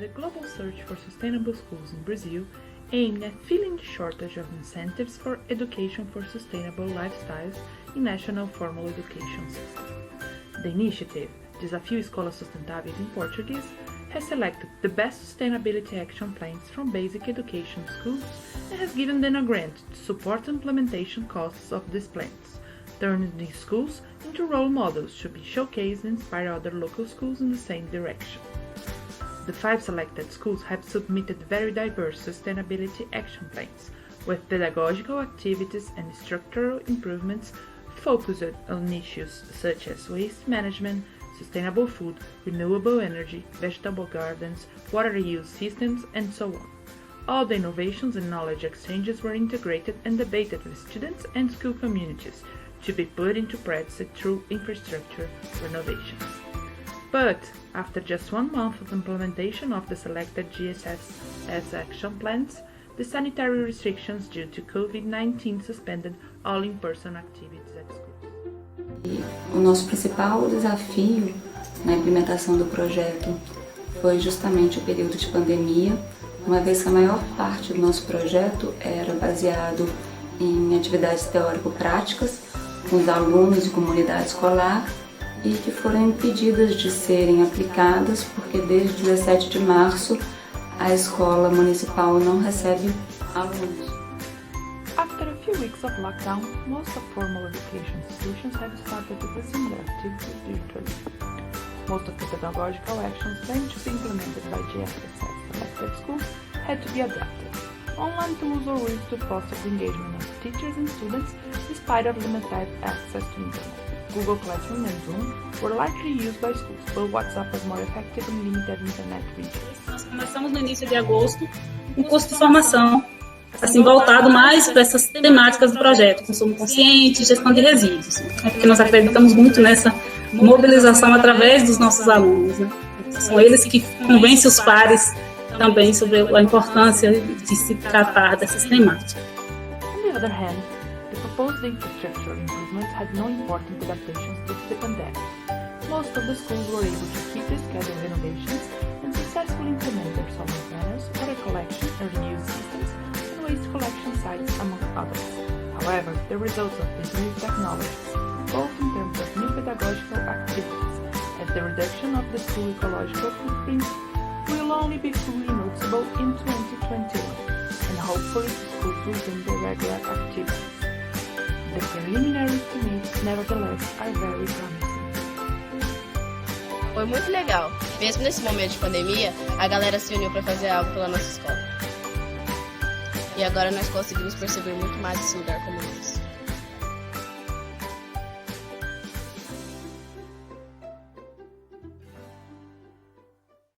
the global search for sustainable schools in Brazil aimed at filling the shortage of incentives for education for sustainable lifestyles in national formal education system. The initiative, Desafio Escola Sustentáveis in Portuguese, has selected the best sustainability action plans from basic education schools and has given them a grant to support the implementation costs of these plans, turning these schools into role models to be showcased and inspire other local schools in the same direction. The 5 selected schools have submitted very diverse sustainability action plans, with pedagogical activities and structural improvements focused on issues such as waste management, sustainable food, renewable energy, vegetable gardens, water use systems, and so on. All the innovations and knowledge exchanges were integrated and debated with students and school communities to be put into practice through infrastructure renovations. But after just 1 month of implementation of the selected GSS action plans, the sanitary restrictions due to COVID-19 suspended all in-person activities at schools. O nosso principal desafio na implementação do projeto foi justamente o período de pandemia, uma vez que a maior parte do nosso projeto era baseado em atividades teórico-práticas com os alunos e comunidade escolar e que foram impedidas de serem aplicadas porque desde 17 de março a escola municipal não recebe alunos. After a few weeks of lockdown, most of formal education institutions have started to resume their activities digitally. Most of the pedagogical actions planned to be implemented by GSS selected schools had to be adapted. Online tools were used to foster the engagement of teachers and students despite of limited access to internet. Google Classroom and Zoom were likely used by schools, but WhatsApp was more effective in limited internet regions. Nós começamos no início de agosto um curso de formação, assim, voltado mais para essas temáticas do projeto, consumo consciente, gestão de resíduos, né? Porque nós acreditamos muito nessa mobilização através dos nossos alunos, né? São eles que convencem os pares também sobre a importância de se tratar dessas temáticas. On the other hand, the proposed infrastructure improvements had no important adaptations due to the pandemic. Most of the schools were able to keep the scheduled renovations and successfully implement their solar panels, water collection and reuse systems, and waste collection sites, among others. However, the results of these new technologies, both in terms of new pedagogical activities and the reduction of the school ecological footprint, will only be fully noticeable in 2021, and hopefully schools resume their regular activities. The preliminary estimates, nevertheless, are very promising. Foi muito legal. Mesmo nesse momento de pandemia, a galera se uniu para fazer algo pela nossa escola. E agora nós conseguimos perceber muito mais esse lugar como esse.